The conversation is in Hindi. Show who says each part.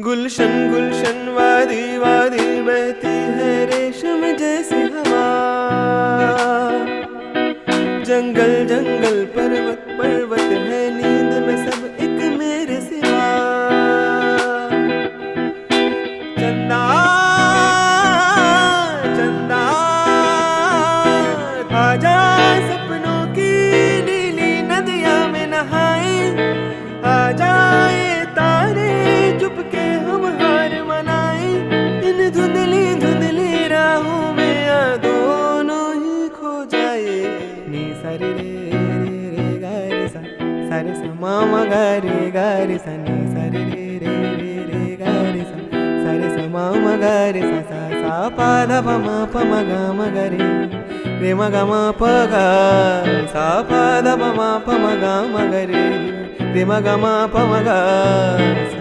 Speaker 1: गुलशन गुलशन वादी वादी बहती है रेशम जैसी हवा। जंगल जंगल पर्वत पर्वत है नींद में सब एक मेरे सिवा। चंदा चंदा आजा सपनों की नीली नदिया में नहाए। आ जाए तारे चुपके हम हार मनाए। इन धुंधली धुंधली राहों में आ दोनों ही खो जाए। नी सारे रे गा रे सा सारे सा मामा गा रे सा नी सारे रे गा रे सा सारे सा मामा गा रे सा सा सा पा धा पा म गा म गा रे म गा म प गा सा पा धा पा म गा म गा रे म गा म प म गा सा।